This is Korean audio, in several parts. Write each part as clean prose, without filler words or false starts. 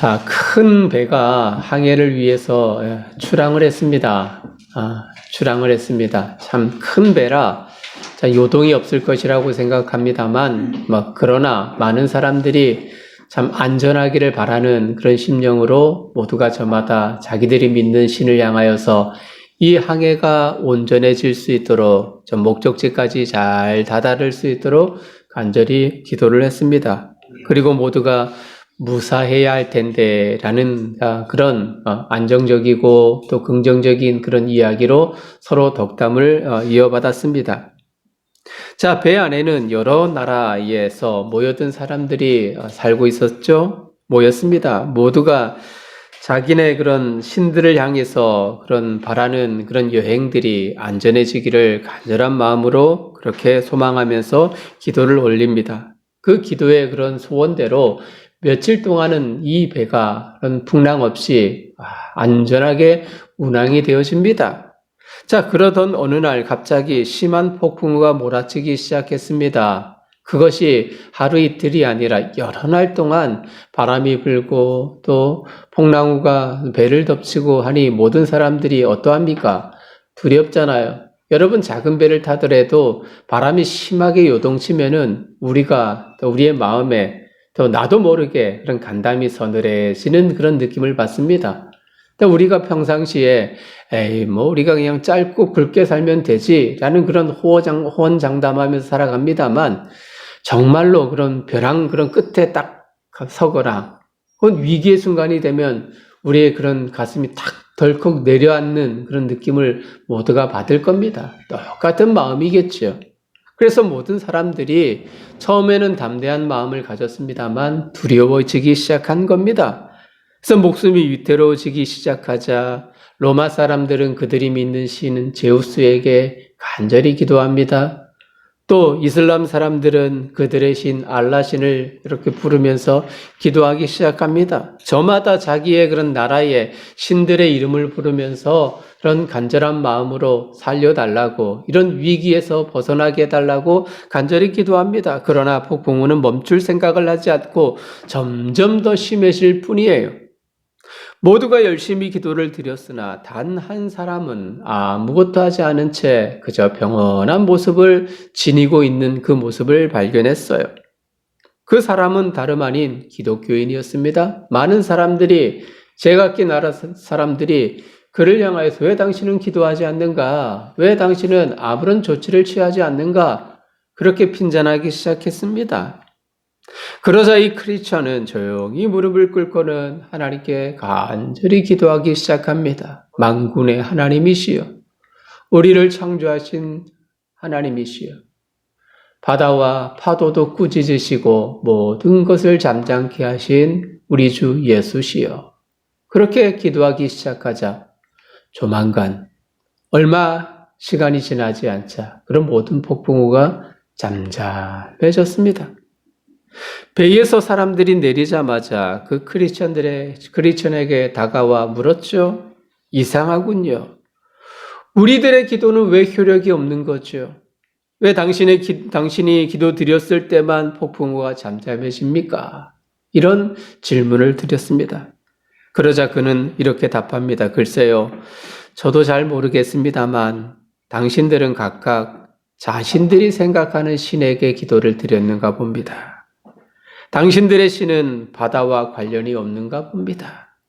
자, 큰 배가 항해를 위해서 출항을 했습니다. 출항을 했습니다. 참 큰 배라 요동이 없을 것이라고 생각합니다만, 그러나 많은 사람들이 참 안전하기를 바라는 그런 심령으로 모두가 저마다 자기들이 믿는 신을 향하여서 이 항해가 온전해질 수 있도록 목적지까지 잘 다다를 수 있도록 간절히 기도를 했습니다. 그리고 모두가 무사해야 할 텐데 라는 그런 안정적이고 또 긍정적인 그런 이야기로 서로 덕담을 이어받았습니다. 자, 배 안에는 여러 나라에서 모여든 사람들이 살고 있었죠. 모였습니다. 모두가 자기네 그런 신들을 향해서 그런 바라는 그런 여행들이 안전해지기를 간절한 마음으로 그렇게 소망하면서 기도를 올립니다. 그 기도의 그런 소원대로 며칠 동안은 이 배가 그런 풍랑 없이 안전하게 운항이 되어집니다. 자, 그러던 어느 날 갑자기 심한 폭풍우가 몰아치기 시작했습니다. 그것이 하루 이틀이 아니라 여러 날 동안 바람이 불고 또 폭랑우가 배를 덮치고 하니 모든 사람들이 어떠합니까? 두렵잖아요. 여러분, 작은 배를 타더라도 바람이 심하게 요동치면은 우리의 마음에 또 나도 모르게 그런 간담이 서늘해지는 그런 느낌을 받습니다. 우리가 평상시에 우리가 그냥 짧고 굵게 살면 되지라는 그런 호언장담하면서 살아갑니다만, 정말로 그런 벼랑 그런 끝에 딱 서거나 위기의 순간이 되면 우리의 그런 가슴이 탁 덜컥 내려앉는 그런 느낌을 모두가 받을 겁니다. 똑같은 마음이겠죠. 그래서 모든 사람들이 처음에는 담대한 마음을 가졌습니다만 두려워지기 시작한 겁니다. 그래서 목숨이 위태로워지기 시작하자 로마 사람들은 그들이 믿는 신은 제우스에게 간절히 기도합니다. 또 이슬람 사람들은 그들의 신 알라신을 이렇게 부르면서 기도하기 시작합니다. 저마다 자기의 그런 나라의 신들의 이름을 부르면서 그런 간절한 마음으로 살려달라고, 이런 위기에서 벗어나게 해달라고 간절히 기도합니다. 그러나 폭풍우는 멈출 생각을 하지 않고 점점 더 심해질 뿐이에요. 모두가 열심히 기도를 드렸으나 단 한 사람은 아무것도 하지 않은 채 그저 평온한 모습을 지니고 있는 그 모습을 발견했어요. 그 사람은 다름 아닌 기독교인이었습니다. 많은 사람들이, 제각기 나라 사람들이 그를 향하여서 왜 당신은 기도하지 않는가? 왜 당신은 아무런 조치를 취하지 않는가? 그렇게 핀잔하기 시작했습니다. 그러자 이 크리스천은 조용히 무릎을 꿇고는 하나님께 간절히 기도하기 시작합니다. 만군의 하나님이시여, 우리를 창조하신 하나님이시여, 바다와 파도도 꾸짖으시고 모든 것을 잠잠케 하신 우리 주 예수시여. 그렇게 기도하기 시작하자 조만간 얼마 시간이 지나지 않자 그런 모든 폭풍우가 잠잠해졌습니다. 배에서 사람들이 내리자마자 그 크리스천에게 다가와 물었죠. 이상하군요. 우리들의 기도는 왜 효력이 없는 거죠? 왜 당신이 기도 드렸을 때만 폭풍우가 잠잠해집니까? 이런 질문을 드렸습니다. 그러자 그는 이렇게 답합니다. 글쎄요, 저도 잘 모르겠습니다만 당신들은 각각 자신들이 생각하는 신에게 기도를 드렸는가 봅니다. 당신들의 신은 바다와 관련이 없는가 봅니다.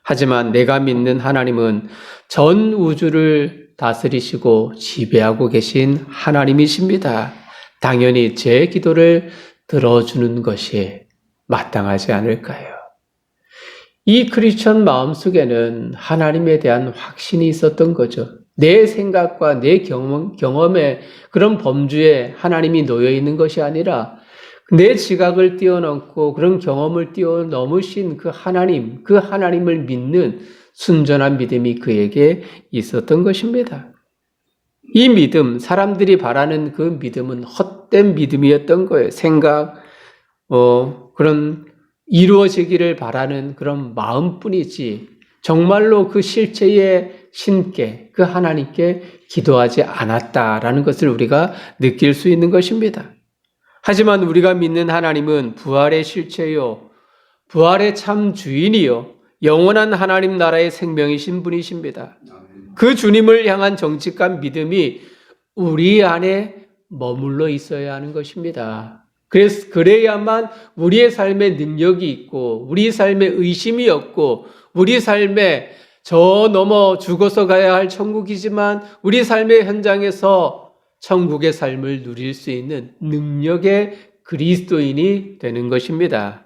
하지만 내가 믿는 하나님은 전 우주를 다스리시고 지배하고 계신 하나님이십니다. 당연히 제 기도를 들어주는 것이 마땅하지 않을까요? 이 크리스천 마음속에는 하나님에 대한 확신이 있었던 거죠. 내 생각과 내 경험에 그런 범주에 하나님이 놓여 있는 것이 아니라 내 지각을 뛰어넘고 그런 경험을 뛰어넘으신 그 하나님을 믿는 순전한 믿음이 그에게 있었던 것입니다. 이 믿음, 사람들이 바라는 그 믿음은 헛된 믿음이었던 거예요. 그런 이루어지기를 바라는 그런 마음뿐이지 정말로 그 실체의 신께, 그 하나님께 기도하지 않았다라는 것을 우리가 느낄 수 있는 것입니다. 하지만 우리가 믿는 하나님은 부활의 실체요, 부활의 참 주인이요 영원한 하나님 나라의 생명이신 분이십니다. 그 주님을 향한 정직한 믿음이 우리 안에 머물러 있어야 하는 것입니다. 그래야만 우리의 삶에 능력이 있고 우리 삶에 의심이 없고 우리 삶에 저 넘어 죽어서 가야 할 천국이지만 우리 삶의 현장에서 천국의 삶을 누릴 수 있는 능력의 그리스도인이 되는 것입니다.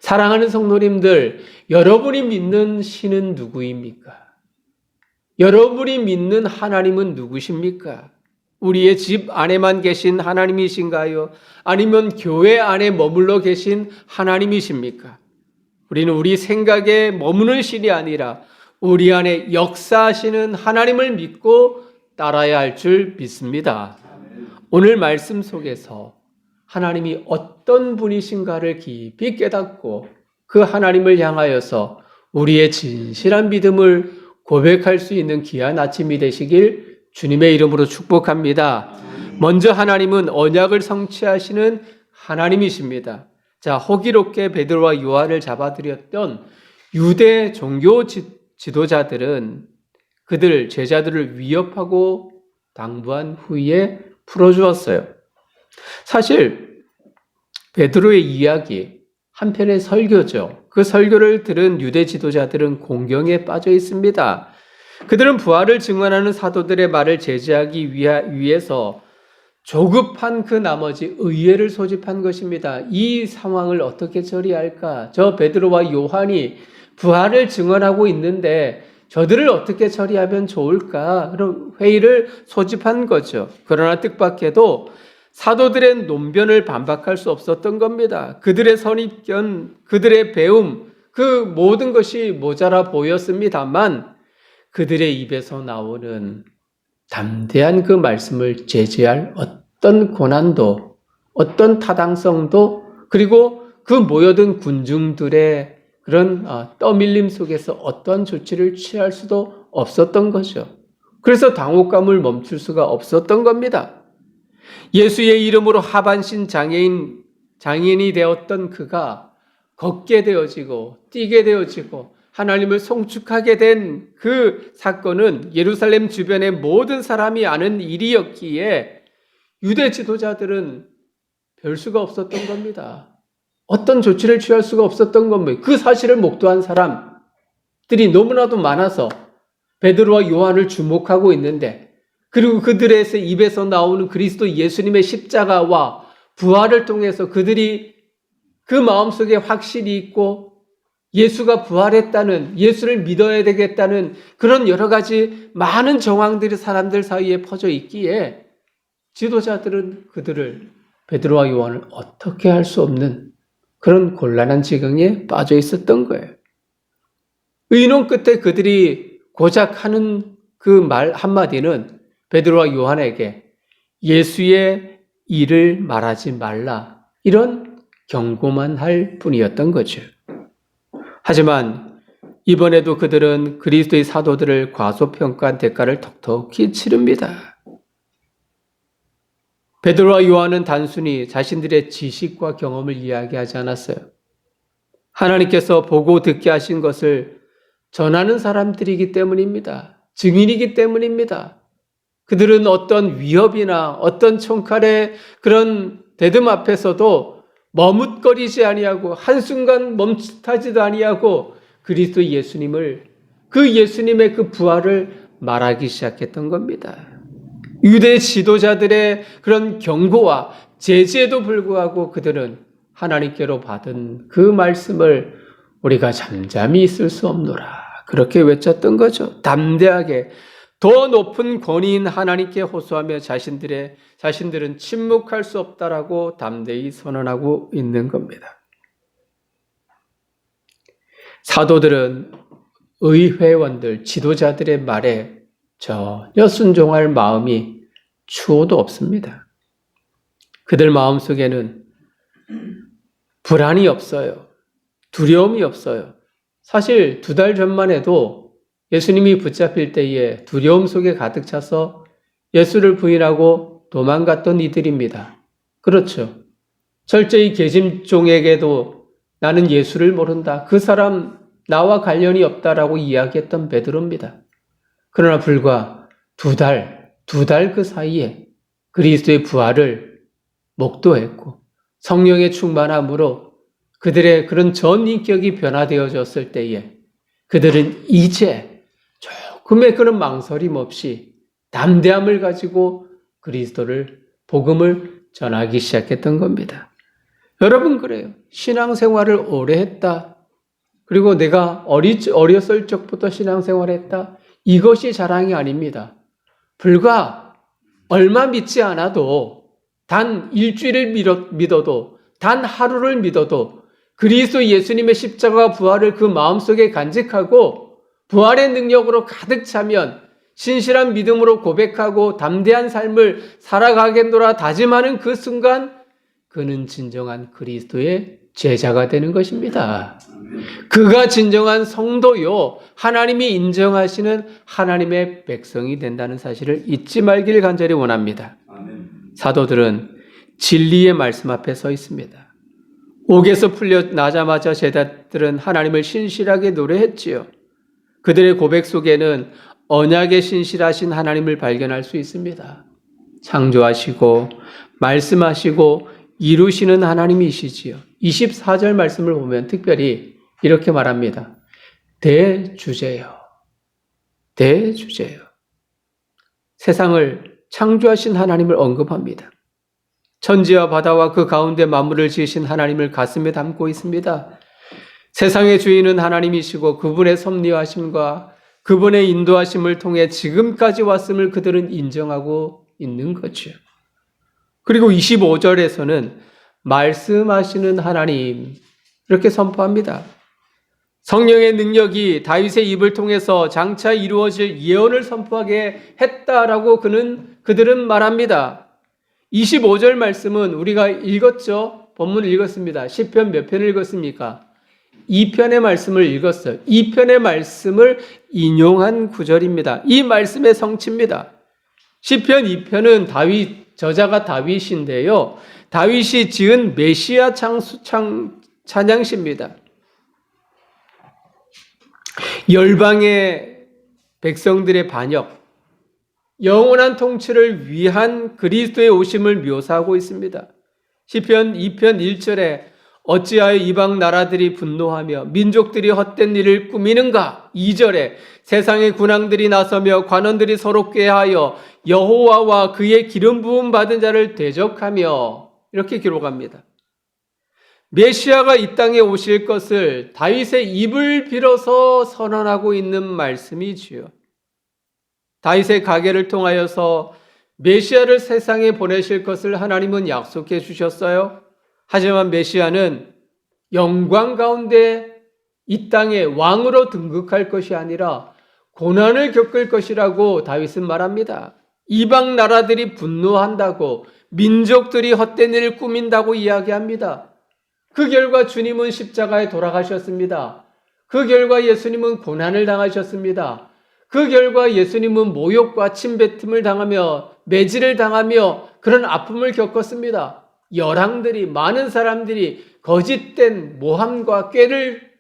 사랑하는 성도님들, 여러분이 믿는 신은 누구입니까? 여러분이 믿는 하나님은 누구십니까? 우리의 집 안에만 계신 하나님이신가요? 아니면 교회 안에 머물러 계신 하나님이십니까? 우리는 우리 생각에 머무는 신이 아니라 우리 안에 역사하시는 하나님을 믿고 따라야 할 줄 믿습니다. 오늘 말씀 속에서 하나님이 어떤 분이신가를 깊이 깨닫고 그 하나님을 향하여서 우리의 진실한 믿음을 고백할 수 있는 귀한 아침이 되시길 주님의 이름으로 축복합니다. 먼저 하나님은 언약을 성취하시는 하나님이십니다. 자, 호기롭게 베드로와 요한을 잡아들였던 유대 종교 지도자들은 그들 제자들을 위협하고 당부한 후에 풀어주었어요. 사실 베드로의 이야기 한편의 설교죠. 그 설교를 들은 유대 지도자들은 공경에 빠져 있습니다. 그들은 부활을 증언하는 사도들의 말을 제지하기 위해서 조급한 그 나머지 의회를 소집한 것입니다. 이 상황을 어떻게 처리할까? 저 베드로와 요한이 부활을 증언하고 있는데 저들을 어떻게 처리하면 좋을까? 그런 회의를 소집한 거죠. 그러나 뜻밖에도 사도들의 논변을 반박할 수 없었던 겁니다. 그들의 선입견, 그들의 배움, 그 모든 것이 모자라 보였습니다만 그들의 입에서 나오는 담대한 그 말씀을 제지할 어떤 고난도, 어떤 타당성도, 그리고 그 모여든 군중들의 그런 떠밀림 속에서 어떤 조치를 취할 수도 없었던 거죠. 그래서 당혹감을 멈출 수가 없었던 겁니다. 예수의 이름으로 하반신 장애인이 되었던 그가 걷게 되어지고 뛰게 되어지고 하나님을 송축하게 된 그 사건은 예루살렘 주변의 모든 사람이 아는 일이었기에 유대 지도자들은 별 수가 없었던 겁니다. 어떤 조치를 취할 수가 없었던 겁니다. 그 사실을 목도한 사람들이 너무나도 많아서 베드로와 요한을 주목하고 있는데, 그리고 그들의 입에서 나오는 그리스도 예수님의 십자가와 부활을 통해서 그들이 그 마음속에 확신이 있고 예수가 부활했다는, 예수를 믿어야 되겠다는 그런 여러 가지 많은 정황들이 사람들 사이에 퍼져 있기에 지도자들은 그들을, 베드로와 요한을 어떻게 할 수 없는 그런 곤란한 지경에 빠져 있었던 거예요. 의논 끝에 그들이 고작 하는 그 말 한마디는 베드로와 요한에게 예수의 일을 말하지 말라, 이런 경고만 할 뿐이었던 거죠. 하지만 이번에도 그들은 그리스도의 사도들을 과소평가한 대가를 톡톡히 치릅니다. 베드로와 요한은 단순히 자신들의 지식과 경험을 이야기하지 않았어요. 하나님께서 보고 듣게 하신 것을 전하는 사람들이기 때문입니다. 증인이기 때문입니다. 그들은 어떤 위협이나 어떤 총칼의 그런 대듬 앞에서도 머뭇거리지 아니하고 한순간 멈칫하지도 아니하고 그리스도 예수님을, 그 예수님의 그 부활을 말하기 시작했던 겁니다. 유대 지도자들의 그런 경고와 제지에도 불구하고 그들은 하나님께로 받은 그 말씀을 우리가 잠잠히 있을 수 없노라, 그렇게 외쳤던 거죠. 담대하게 더 높은 권위인 하나님께 호소하며 자신들은 침묵할 수 없다라고 담대히 선언하고 있는 겁니다. 사도들은 의회원들, 지도자들의 말에 전혀 순종할 마음이 추호도 없습니다. 그들 마음속에는 불안이 없어요. 두려움이 없어요. 사실 2달 전만 해도 예수님이 붙잡힐 때에 두려움 속에 가득 차서 예수를 부인하고 도망갔던 이들입니다. 그렇죠. 철저히 계집종에게도 나는 예수를 모른다. 그 사람 나와 관련이 없다라고 이야기했던 베드로입니다. 그러나 불과 두 달 그 사이에 그리스도의 부활을 목도했고 성령의 충만함으로 그들의 그런 전인격이 변화되어졌을 때에 그들은 이제 조금의 그런 망설임 없이 담대함을 가지고 그리스도를, 복음을 전하기 시작했던 겁니다. 여러분 그래요. 신앙생활을 오래 했다. 그리고 내가 어렸을 적부터 신앙생활했다. 이것이 자랑이 아닙니다. 불과 얼마 믿지 않아도 단 일주일을 믿어도 단 하루를 믿어도 그리스도 예수님의 십자가 부활을 그 마음속에 간직하고 부활의 능력으로 가득 차면 신실한 믿음으로 고백하고 담대한 삶을 살아가겠노라 다짐하는 그 순간 그는 진정한 그리스도의 제자가 되는 것입니다. 그가 진정한 성도요 하나님이 인정하시는 하나님의 백성이 된다는 사실을 잊지 말기를 간절히 원합니다. 사도들은 진리의 말씀 앞에 서 있습니다. 옥에서 풀려나자마자 제자들은 하나님을 신실하게 노래했지요. 그들의 고백 속에는 언약에 신실하신 하나님을 발견할 수 있습니다. 창조하시고 말씀하시고 이루시는 하나님이시지요. 24절 말씀을 보면 특별히 이렇게 말합니다. 대주제요. 대주제요. 세상을 창조하신 하나님을 언급합니다. 천지와 바다와 그 가운데 만물을 지으신 하나님을 가슴에 담고 있습니다. 세상의 주인은 하나님이시고 그분의 섭리하심과 그분의 인도하심을 통해 지금까지 왔음을 그들은 인정하고 있는 거죠. 그리고 25절에서는 말씀하시는 하나님 이렇게 선포합니다. 성령의 능력이 다윗의 입을 통해서 장차 이루어질 예언을 선포하게 했다라고 그들은 말합니다. 25절 말씀은 우리가 읽었죠. 본문을 읽었습니다. 시편 몇 편을 읽었습니까? 2편의 말씀을 읽었어요. 2편의 말씀을 인용한 구절입니다. 이 말씀의 성취입니다. 시편 2편은 저자가 다윗인데요. 다윗이 지은 메시아 찬양시입니다. 열방의 백성들의 반역, 영원한 통치를 위한 그리스도의 오심을 묘사하고 있습니다. 시편 2편 1절에 어찌하여 이방 나라들이 분노하며 민족들이 헛된 일을 꾸미는가? 2절에 세상의 군왕들이 나서며 관원들이 서로 꾀하여 여호와와 그의 기름 부음 받은 자를 대적하며 이렇게 기록합니다. 메시아가 이 땅에 오실 것을 다윗의 입을 빌어서 선언하고 있는 말씀이지요. 다윗의 가계를 통하여서 메시아를 세상에 보내실 것을 하나님은 약속해 주셨어요. 하지만 메시아는 영광 가운데 이 땅에 왕으로 등극할 것이 아니라 고난을 겪을 것이라고 다윗은 말합니다. 이방 나라들이 분노한다고, 민족들이 헛된 일을 꾸민다고 이야기합니다. 그 결과 주님은 십자가에 돌아가셨습니다. 그 결과 예수님은 고난을 당하셨습니다. 그 결과 예수님은 모욕과 침뱉음을 당하며 매질을 당하며 그런 아픔을 겪었습니다. 열왕들이, 많은 사람들이 거짓된 모함과 꾀를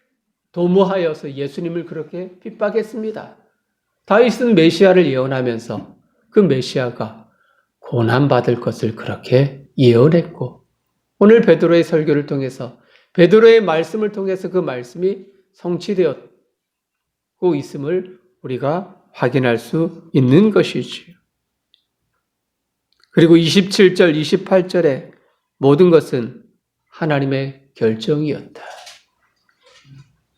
도모하여서 예수님을 그렇게 핍박했습니다. 다윗은 메시아를 예언하면서 그 메시아가 고난받을 것을 그렇게 예언했고, 오늘 베드로의 설교를 통해서, 베드로의 말씀을 통해서 그 말씀이 성취되었고 있음을 우리가 확인할 수 있는 것이지요. 그리고 27절, 28절에 모든 것은 하나님의 결정이었다.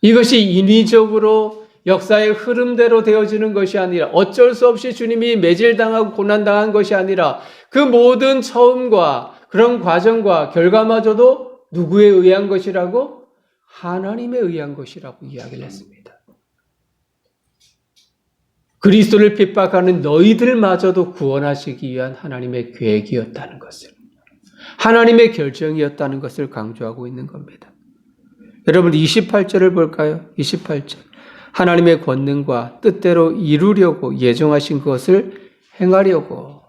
이것이 인위적으로 역사의 흐름대로 되어지는 것이 아니라, 어쩔 수 없이 주님이 매질당하고 고난당한 것이 아니라, 그 모든 처음과 그런 과정과 결과마저도 누구에 의한 것이라고? 하나님에 의한 것이라고 이야기를 했습니다. 그리스도를 핍박하는 너희들마저도 구원하시기 위한 하나님의 계획이었다는 것을, 하나님의 결정이었다는 것을 강조하고 있는 겁니다. 여러분 28절을 볼까요? 28절. 하나님의 권능과 뜻대로 이루려고 예정하신 것을 행하려고.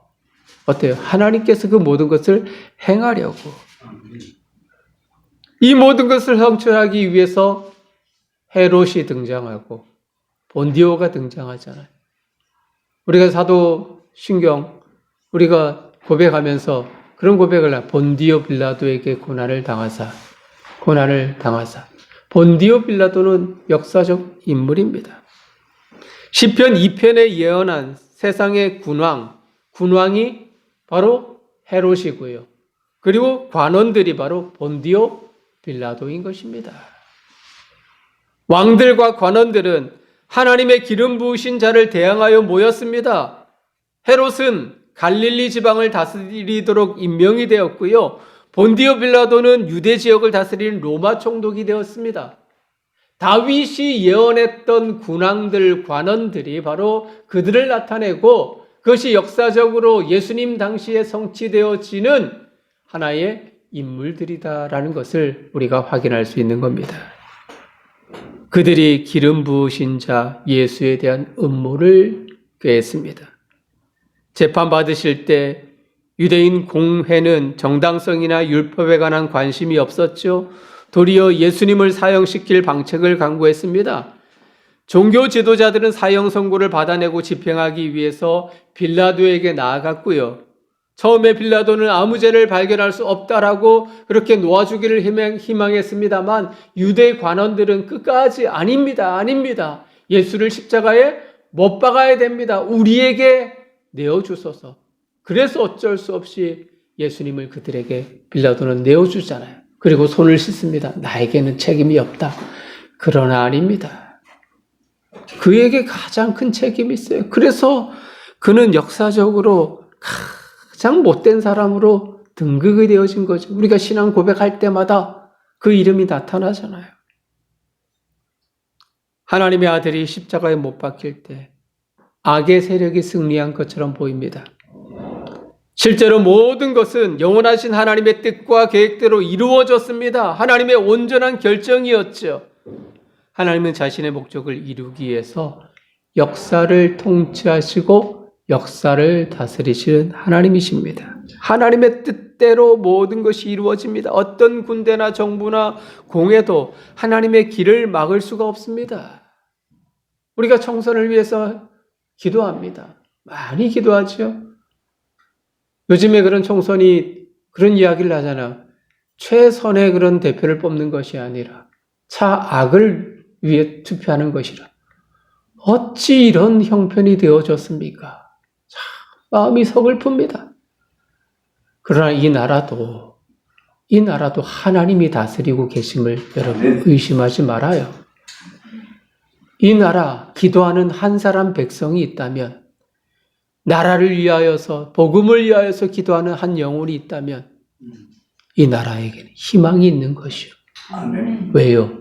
어때요? 하나님께서 그 모든 것을 행하려고. 이 모든 것을 성취하기 위해서 헤롯이 등장하고 본디오가 등장하잖아요. 우리가 사도신경 우리가 고백하면서 그런 고백을 해. 본디오 빌라도에게 고난을 당하사. 본디오 빌라도는 역사적 인물입니다. 시편 2편에 예언한 세상의 군왕이 바로 헤롯이고요. 그리고 관원들이 바로 본디오 빌라도인 것입니다. 왕들과 관원들은 하나님의 기름 부으신 자를 대항하여 모였습니다. 헤롯은 갈릴리 지방을 다스리도록 임명이 되었고요. 본디오 빌라도는 유대 지역을 다스리는 로마 총독이 되었습니다. 다윗이 예언했던 군왕들, 관원들이 바로 그들을 나타내고 그것이 역사적으로 예수님 당시에 성취되어지는 하나의 인물들이다라는 것을 우리가 확인할 수 있는 겁니다. 그들이 기름 부으신 자 예수에 대한 음모를 꾀했습니다. 재판받으실 때 유대인 공회는 정당성이나 율법에 관한 관심이 없었죠. 도리어 예수님을 사형시킬 방책을 강구했습니다. 종교 지도자들은 사형 선고를 받아내고 집행하기 위해서 빌라도에게 나아갔고요. 처음에 빌라도는 아무 죄를 발견할 수 없다라고 그렇게 놓아주기를 희망했습니다만 유대 관원들은 끝까지 아닙니다. 예수를 십자가에 못 박아야 됩니다. 우리에게 내어주소서. 그래서 어쩔 수 없이 예수님을 그들에게 빌라도는 내어주잖아요. 그리고 손을 씻습니다. 나에게는 책임이 없다. 그러나 아닙니다. 그에게 가장 큰 책임이 있어요. 그래서 그는 역사적으로 가장 못된 사람으로 등극이 되어진 거죠. 우리가 신앙 고백할 때마다 그 이름이 나타나잖아요. 하나님의 아들이 십자가에 못 박힐 때 악의 세력이 승리한 것처럼 보입니다. 실제로 모든 것은 영원하신 하나님의 뜻과 계획대로 이루어졌습니다. 하나님의 온전한 결정이었죠. 하나님은 자신의 목적을 이루기 위해서 역사를 통치하시고 역사를 다스리시는 하나님이십니다. 하나님의 뜻대로 모든 것이 이루어집니다. 어떤 군대나 정부나 공회도 하나님의 길을 막을 수가 없습니다. 우리가 총선을 위해서 기도합니다. 많이 기도하죠. 요즘에 그런 총선이 그런 이야기를 하잖아요. 최선의 그런 대표를 뽑는 것이 아니라 차악을 위해 투표하는 것이라. 어찌 이런 형편이 되어졌습니까? 참 마음이 서글픕니다. 그러나 이 나라도 하나님이 다스리고 계심을 여러분 의심하지 말아요. 이 나라 기도하는 한 사람 백성이 있다면, 나라를 위하여서 복음을 위하여서 기도하는 한 영혼이 있다면 이 나라에게는 희망이 있는 것이요. 아멘. 왜요?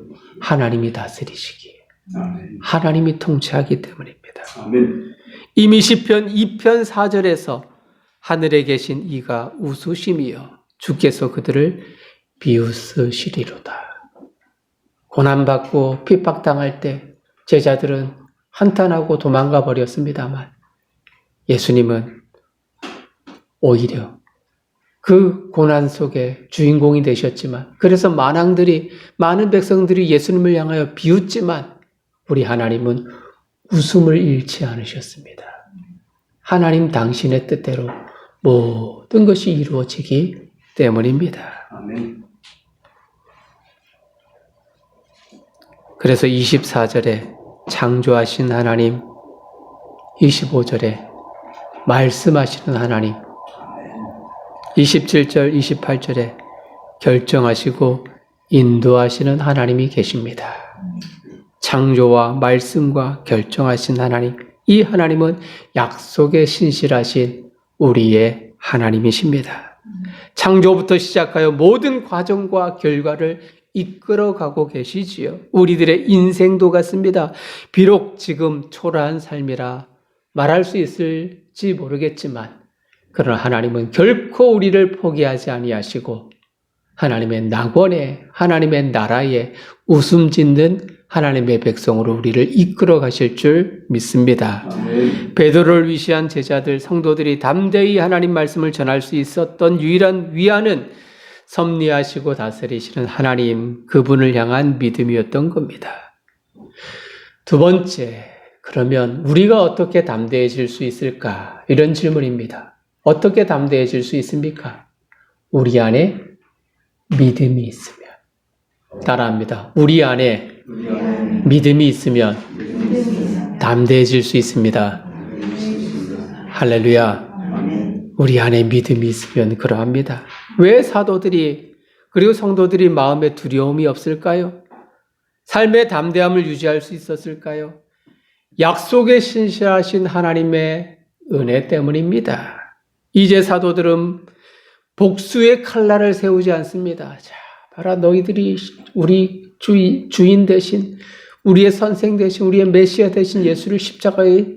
하나님이 다스리시기에. 아멘. 하나님이 통치하기 때문입니다. 아멘. 이미 시편 2편 4절에서 하늘에 계신 이가 웃으심이여 주께서 그들을 비웃으시리로다. 고난받고 핍박당할 때 제자들은 한탄하고 도망가 버렸습니다만 예수님은 오히려 그 고난 속에 주인공이 되셨지만, 그래서 많은 백성들이 예수님을 향하여 비웃지만 우리 하나님은 웃음을 잃지 않으셨습니다. 하나님 당신의 뜻대로 모든 것이 이루어지기 때문입니다. 아멘. 그래서 24절에 창조하신 하나님, 25절에 말씀하시는 하나님, 27절, 28절에 결정하시고 인도하시는 하나님이 계십니다. 창조와 말씀과 결정하신 하나님, 이 하나님은 약속에 신실하신 우리의 하나님이십니다. 창조부터 시작하여 모든 과정과 결과를 이끌어가고 계시지요. 우리들의 인생도 같습니다. 비록 지금 초라한 삶이라 말할 수 있을지 모르겠지만, 그러나 하나님은 결코 우리를 포기하지 아니하시고 하나님의 낙원에, 하나님의 나라에 웃음 짓는 하나님의 백성으로 우리를 이끌어 가실 줄 믿습니다. 아멘. 베드로를 위시한 제자들, 성도들이 담대히 하나님 말씀을 전할 수 있었던 유일한 위안은 섭리하시고 다스리시는 하나님, 그분을 향한 믿음이었던 겁니다. 두 번째, 그러면 우리가 어떻게 담대해질 수 있을까? 이런 질문입니다. 어떻게 담대해질 수 있습니까? 우리 안에 믿음이 있으면. 따라합니다. 우리 안에 믿음이 있으면 담대해질 수 있습니다. 할렐루야. 우리 안에 믿음이 있으면 그러합니다. 왜 사도들이 그리고 성도들이 마음에 두려움이 없을까요? 삶의 담대함을 유지할 수 있었을까요? 약속에 신실하신 하나님의 은혜 때문입니다. 이제 사도들은 복수의 칼날을 세우지 않습니다. 자, 봐라, 너희들이 우리 주인 대신, 우리의 선생 대신, 우리의 메시아 대신 예수를 십자가에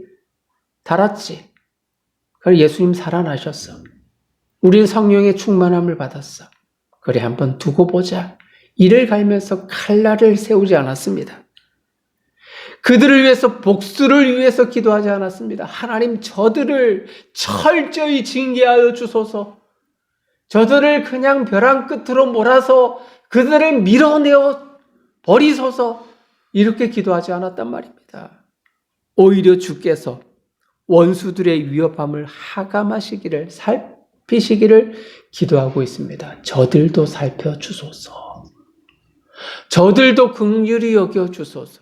달았지. 그래서 예수님 살아나셨어. 우리는 성령의 충만함을 받았어. 그래, 한번 두고 보자. 이를 갈면서 칼날을 세우지 않았습니다. 그들을 위해서, 복수를 위해서 기도하지 않았습니다. 하나님, 저들을 철저히 징계하여 주소서. 저들을 그냥 벼랑 끝으로 몰아서 그들을 밀어내어 버리소서. 이렇게 기도하지 않았단 말입니다. 오히려 주께서 원수들의 위협함을 하감하시기를, 살피시기를 기도하고 있습니다. 저들도 살펴주소서. 저들도 긍휼히 여겨주소서.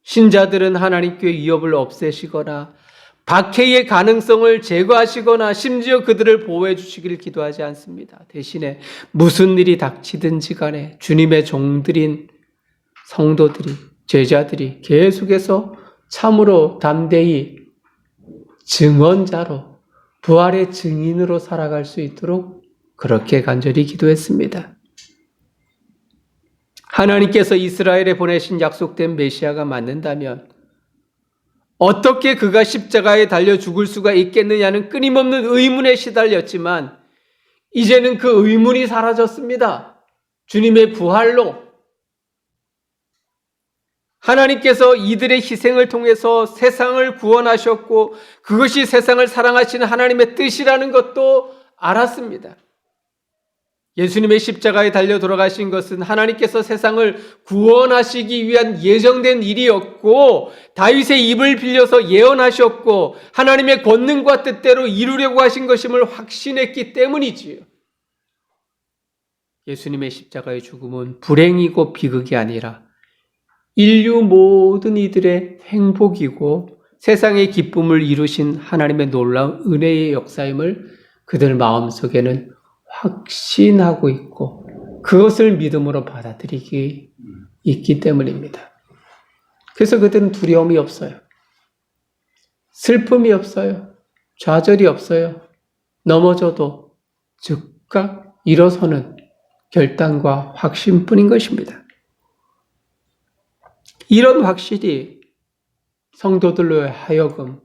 신자들은 하나님께 위협을 없애시거나 박해의 가능성을 제거하시거나 심지어 그들을 보호해 주시기를 기도하지 않습니다. 대신에 무슨 일이 닥치든지 간에 주님의 종들인 성도들이, 제자들이 계속해서 참으로 담대히 증언자로, 부활의 증인으로 살아갈 수 있도록 그렇게 간절히 기도했습니다. 하나님께서 이스라엘에 보내신 약속된 메시아가 맞는다면 어떻게 그가 십자가에 달려 죽을 수가 있겠느냐는 끊임없는 의문에 시달렸지만 이제는 그 의문이 사라졌습니다. 주님의 부활로 하나님께서 이들의 희생을 통해서 세상을 구원하셨고 그것이 세상을 사랑하시는 하나님의 뜻이라는 것도 알았습니다. 예수님의 십자가에 달려 돌아가신 것은 하나님께서 세상을 구원하시기 위한 예정된 일이었고 다윗의 입을 빌려서 예언하셨고 하나님의 권능과 뜻대로 이루려고 하신 것임을 확신했기 때문이지요. 예수님의 십자가의 죽음은 불행이고 비극이 아니라 인류 모든 이들의 행복이고 세상의 기쁨을 이루신 하나님의 놀라운 은혜의 역사임을 그들 마음속에는 확신하고 있고 그것을 믿음으로 받아들이기 있기 때문입니다. 그래서 그들은 두려움이 없어요. 슬픔이 없어요. 좌절이 없어요. 넘어져도 즉각 일어서는 결단과 확신뿐인 것입니다. 이런 확실히 성도들로 하여금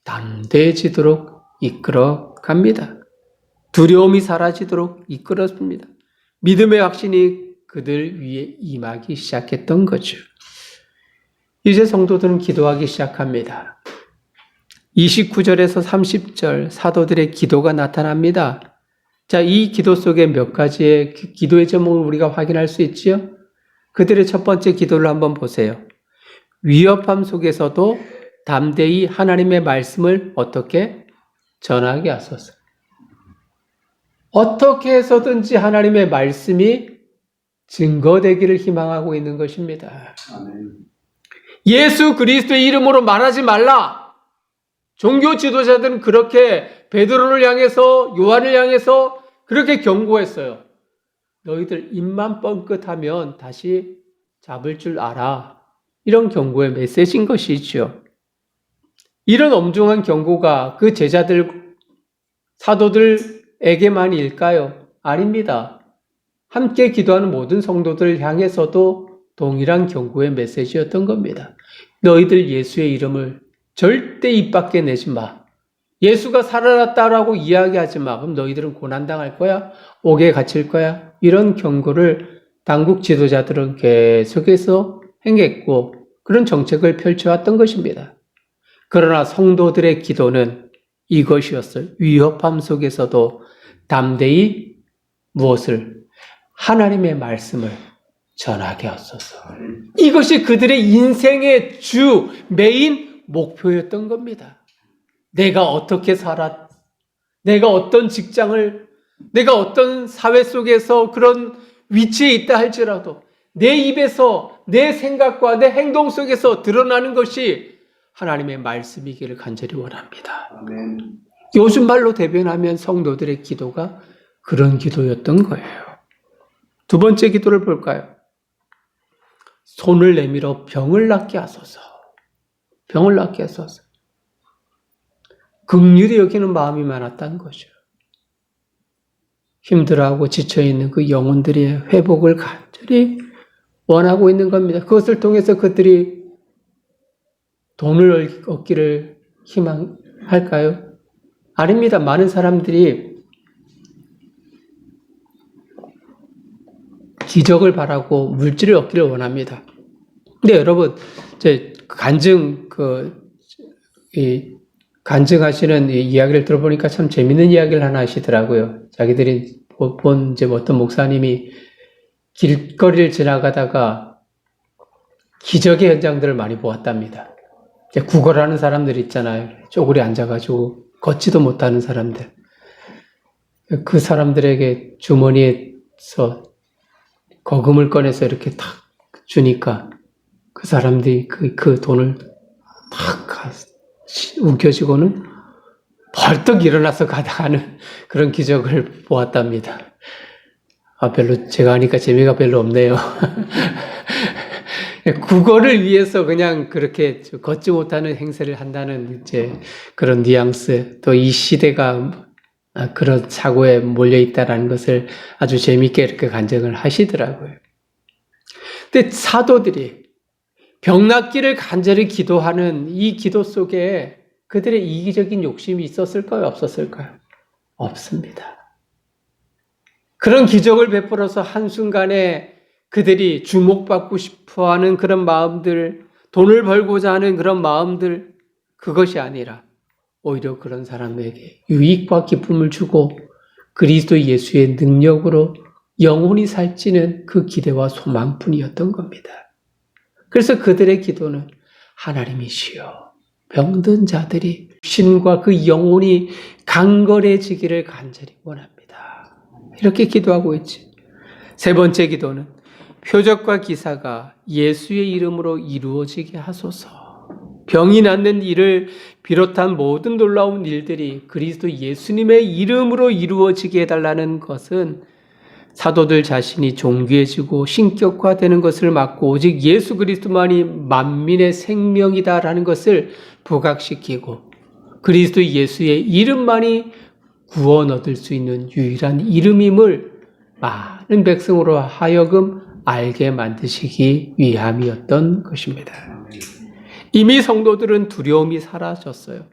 담대해지도록 이끌어 갑니다. 두려움이 사라지도록 이끌었습니다. 믿음의 확신이 그들 위에 임하기 시작했던 거죠. 이제 성도들은 기도하기 시작합니다. 29절에서 30절 사도들의 기도가 나타납니다. 자, 이 기도 속에 몇 가지의 기도의 제목을 우리가 확인할 수 있지요? 그들의 첫 번째 기도를 한번 보세요. 위협함 속에서도 담대히 하나님의 말씀을 어떻게 전하게 하소서. 어떻게 해서든지 하나님의 말씀이 증거되기를 희망하고 있는 것입니다. 예수 그리스도의 이름으로 말하지 말라. 종교 지도자들은 그렇게 베드로를 향해서 요한을 향해서 그렇게 경고했어요. 너희들 입만 뻥끗하면 다시 잡을 줄 알아. 이런 경고의 메시지인 것이죠. 이런 엄중한 경고가 그 제자들, 사도들에게만일까요? 아닙니다. 함께 기도하는 모든 성도들 향해서도 동일한 경고의 메시지였던 겁니다. 너희들 예수의 이름을 절대 입 밖에 내지 마. 예수가 살아났다라고 이야기하지 마. 그럼 너희들은 고난당할 거야? 옥에 갇힐 거야? 이런 경고를 당국 지도자들은 계속해서 행했고 그런 정책을 펼쳐왔던 것입니다. 그러나 성도들의 기도는 이것이었어요. 위협함 속에서도 담대히 무엇을? 하나님의 말씀을 전하게 하소서. 이것이 그들의 인생의 주 메인 목표였던 겁니다. 내가 어떻게 살았? 내가 어떤 직장을, 내가 어떤 사회 속에서 그런 위치에 있다 할지라도 내 입에서 내 생각과 내 행동 속에서 드러나는 것이 하나님의 말씀이기를 간절히 원합니다. 아멘. 요즘 말로 대변하면 성도들의 기도가 그런 기도였던 거예요. 두 번째 기도를 볼까요? 손을 내밀어 병을 낫게 하소서. 병을 낫게 하소서. 긍휼히 여기는 마음이 많았다는 거죠. 힘들어하고 지쳐있는 그 영혼들의 회복을 간절히 원하고 있는 겁니다. 그것을 통해서 그들이 돈을 얻기를 희망할까요? 아닙니다. 많은 사람들이 기적을 바라고 물질을 얻기를 원합니다. 근데 여러분, 간증하시는 이야기를 들어보니까 참 재밌는 이야기를 하나 하시더라고요. 자기들이 본 어떤 목사님이 길거리를 지나가다가 기적의 현장들을 많이 보았답니다. 구걸하는 사람들 있잖아요. 쪼그리 앉아가지고 걷지도 못하는 사람들. 그 사람들에게 주머니에서 거금을 꺼내서 이렇게 탁 주니까 그 사람들이 그 돈을 탁 움켜쥐고는 벌떡 일어나서 가다가는 그런 기적을 보았답니다. 별로 제가 하니까 재미가 별로 없네요. 국어를 위해서 그냥 그렇게 걷지 못하는 행세를 한다는 그런 뉘앙스, 또 이 시대가 그런 사고에 몰려 있다라는 것을 아주 재미있게 이렇게 간증을 하시더라고요. 근데 사도들이 병 낫기를 간절히 기도하는 이 기도 속에 그들의 이기적인 욕심이 있었을까요? 없었을까요? 없습니다. 그런 기적을 베풀어서 한순간에 그들이 주목받고 싶어 하는 그런 마음들, 돈을 벌고자 하는 그런 마음들, 그것이 아니라 오히려 그런 사람에게 유익과 기쁨을 주고 그리스도 예수의 능력으로 영혼이 살찌는 그 기대와 소망뿐이었던 겁니다. 그래서 그들의 기도는 하나님이시여 병든 자들이 신과 그 영혼이 강건해지기를 간절히 원합니다. 이렇게 기도하고 있지. 세 번째 기도는 표적과 기사가 예수의 이름으로 이루어지게 하소서. 병이 낫는 일을 비롯한 모든 놀라운 일들이 그리스도 예수님의 이름으로 이루어지게 해달라는 것은 사도들 자신이 존귀해지고 신격화되는 것을 막고 오직 예수 그리스도만이 만민의 생명이다라는 것을 부각시키고 그리스도 예수의 이름만이 구원 얻을 수 있는 유일한 이름임을 많은 백성으로 하여금 알게 만드시기 위함이었던 것입니다. 이미 성도들은 두려움이 사라졌어요.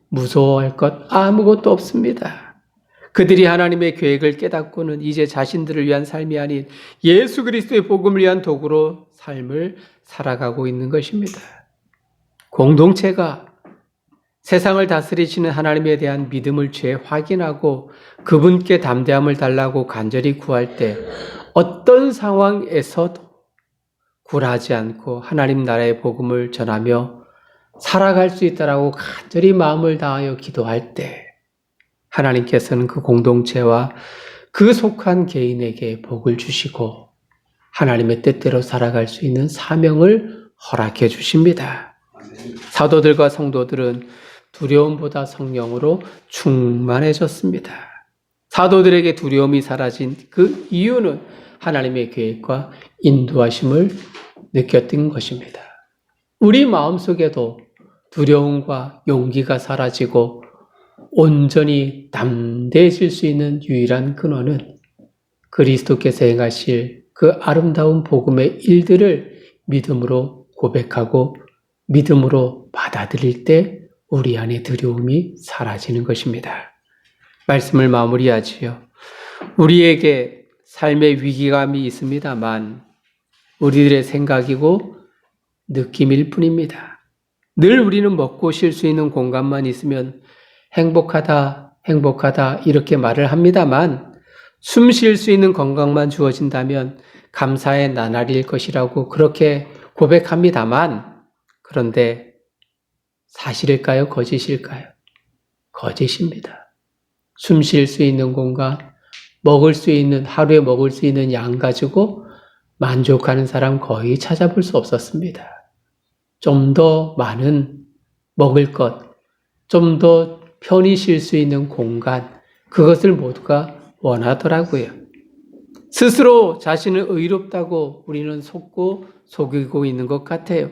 무서워할 것 아무것도 없습니다. 그들이 하나님의 계획을 깨닫고는 이제 자신들을 위한 삶이 아닌 예수 그리스도의 복음을 위한 도구로 삶을 살아가고 있는 것입니다. 공동체가 세상을 다스리시는 하나님에 대한 믿음을 재확인하고 그분께 담대함을 달라고 간절히 구할 때 어떤 상황에서도 굴하지 않고 하나님 나라의 복음을 전하며 살아갈 수 있다라고 간절히 마음을 다하여 기도할 때 하나님께서는 그 공동체와 그 속한 개인에게 복을 주시고 하나님의 뜻대로 살아갈 수 있는 사명을 허락해 주십니다. 사도들과 성도들은 두려움보다 성령으로 충만해졌습니다. 사도들에게 두려움이 사라진 그 이유는 하나님의 계획과 인도하심을 느꼈던 것입니다. 우리 마음속에도 두려움과 용기가 사라지고 온전히 담대해질 수 있는 유일한 근원은 그리스도께서 행하실 그 아름다운 복음의 일들을 믿음으로 고백하고 믿음으로 받아들일 때 우리 안에 두려움이 사라지는 것입니다. 말씀을 마무리하지요. 우리에게 삶의 위기감이 있습니다만 우리들의 생각이고 느낌일 뿐입니다. 늘 우리는 먹고 쉴 수 있는 공간만 있으면 행복하다, 행복하다 이렇게 말을 합니다만 숨 쉴 수 있는 건강만 주어진다면 감사의 나날일 것이라고 그렇게 고백합니다만, 그런데 사실일까요? 거짓일까요? 거짓입니다. 숨 쉴 수 있는 공간, 하루에 먹을 수 있는 양 가지고 만족하는 사람 거의 찾아볼 수 없었습니다. 좀 더 많은 먹을 것, 좀 더 편히 쉴 수 있는 공간, 그것을 모두가 원하더라고요. 스스로 자신을 의롭다고 우리는 속이고 있는 것 같아요.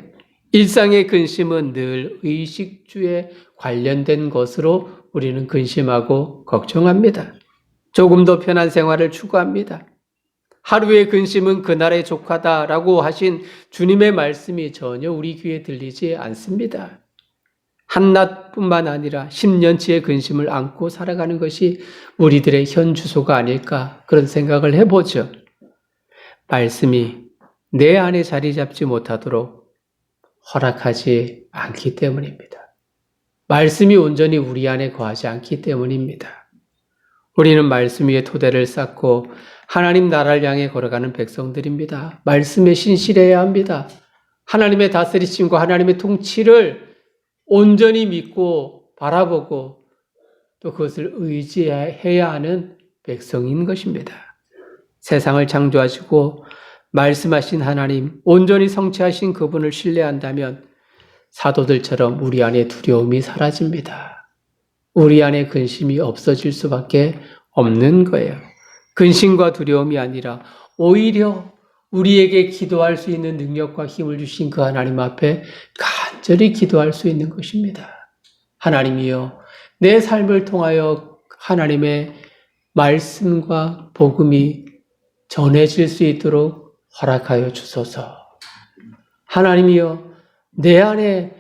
일상의 근심은 늘 의식주에 관련된 것으로 우리는 근심하고 걱정합니다. 조금 더 편한 생활을 추구합니다. 하루의 근심은 그날의 족하다라고 하신 주님의 말씀이 전혀 우리 귀에 들리지 않습니다. 한낱뿐만 아니라 10년치의 근심을 안고 살아가는 것이 우리들의 현 주소가 아닐까 그런 생각을 해보죠. 말씀이 내 안에 자리 잡지 못하도록 허락하지 않기 때문입니다. 말씀이 온전히 우리 안에 거하지 않기 때문입니다. 우리는 말씀 위에 토대를 쌓고 하나님 나라를 향해 걸어가는 백성들입니다. 말씀에 신실해야 합니다. 하나님의 다스리심과 하나님의 통치를 온전히 믿고 바라보고 또 그것을 의지해야 하는 백성인 것입니다. 세상을 창조하시고 말씀하신 하나님, 온전히 성취하신 그분을 신뢰한다면 사도들처럼 우리 안에 두려움이 사라집니다. 우리 안에 근심이 없어질 수밖에 없는 거예요. 근심과 두려움이 아니라 오히려 우리에게 기도할 수 있는 능력과 힘을 주신 그 하나님 앞에 간절히 기도할 수 있는 것입니다. 하나님이여, 내 삶을 통하여 하나님의 말씀과 복음이 전해질 수 있도록 허락하여 주소서. 하나님이여, 내 안에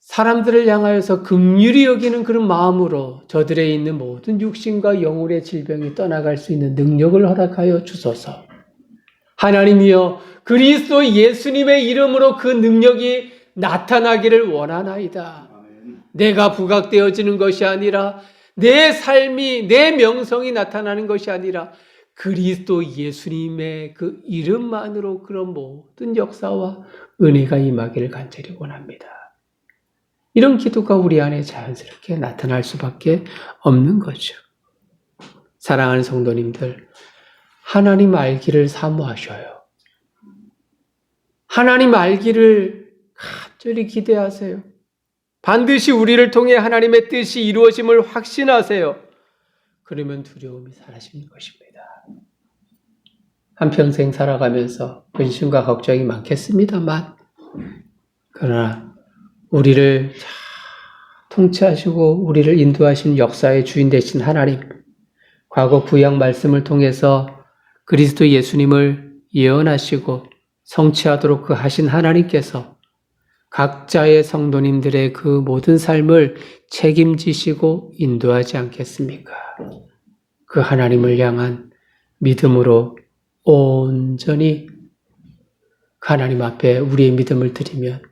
사람들을 향하여서 긍휼히 여기는 그런 마음으로 저들에 있는 모든 육신과 영혼의 질병이 떠나갈 수 있는 능력을 허락하여 주소서. 하나님이여, 그리스도 예수님의 이름으로 그 능력이 나타나기를 원하나이다. 내가 부각되어지는 것이 아니라 내 삶이, 내 명성이 나타나는 것이 아니라 그리스도 예수님의 그 이름만으로 그런 모든 역사와 은혜가 임하기를 간절히 원합니다. 이런 기도가 우리 안에 자연스럽게 나타날 수밖에 없는 거죠. 사랑하는 성도님들, 하나님 알기를 사모하셔요. 하나님 알기를 간절히 기대하세요. 반드시 우리를 통해 하나님의 뜻이 이루어짐을 확신하세요. 그러면 두려움이 사라지는 것입니다. 한평생 살아가면서 근심과 걱정이 많겠습니다만, 그러나 우리를 통치하시고 우리를 인도하신 역사의 주인 되신 하나님, 과거 구약 말씀을 통해서 그리스도 예수님을 예언하시고 성취하도록 그 하신 하나님께서 각자의 성도님들의 그 모든 삶을 책임지시고 인도하지 않겠습니까? 그 하나님을 향한 믿음으로 온전히 하나님 앞에 우리의 믿음을 드리면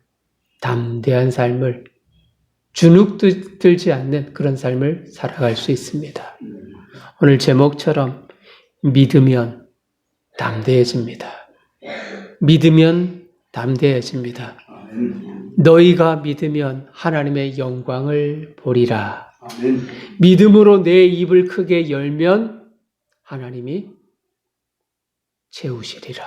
담대한 삶을, 주눅 들지 않는 그런 삶을 살아갈 수 있습니다. 오늘 제목처럼 믿으면 담대해집니다. 믿으면 담대해집니다. 너희가 믿으면 하나님의 영광을 보리라. 믿음으로 내 입을 크게 열면 하나님이 채우시리라.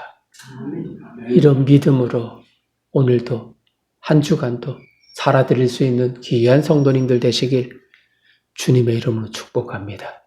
이런 믿음으로 오늘도 한 주간도 살아드릴 수 있는 귀한 성도님들 되시길 주님의 이름으로 축복합니다.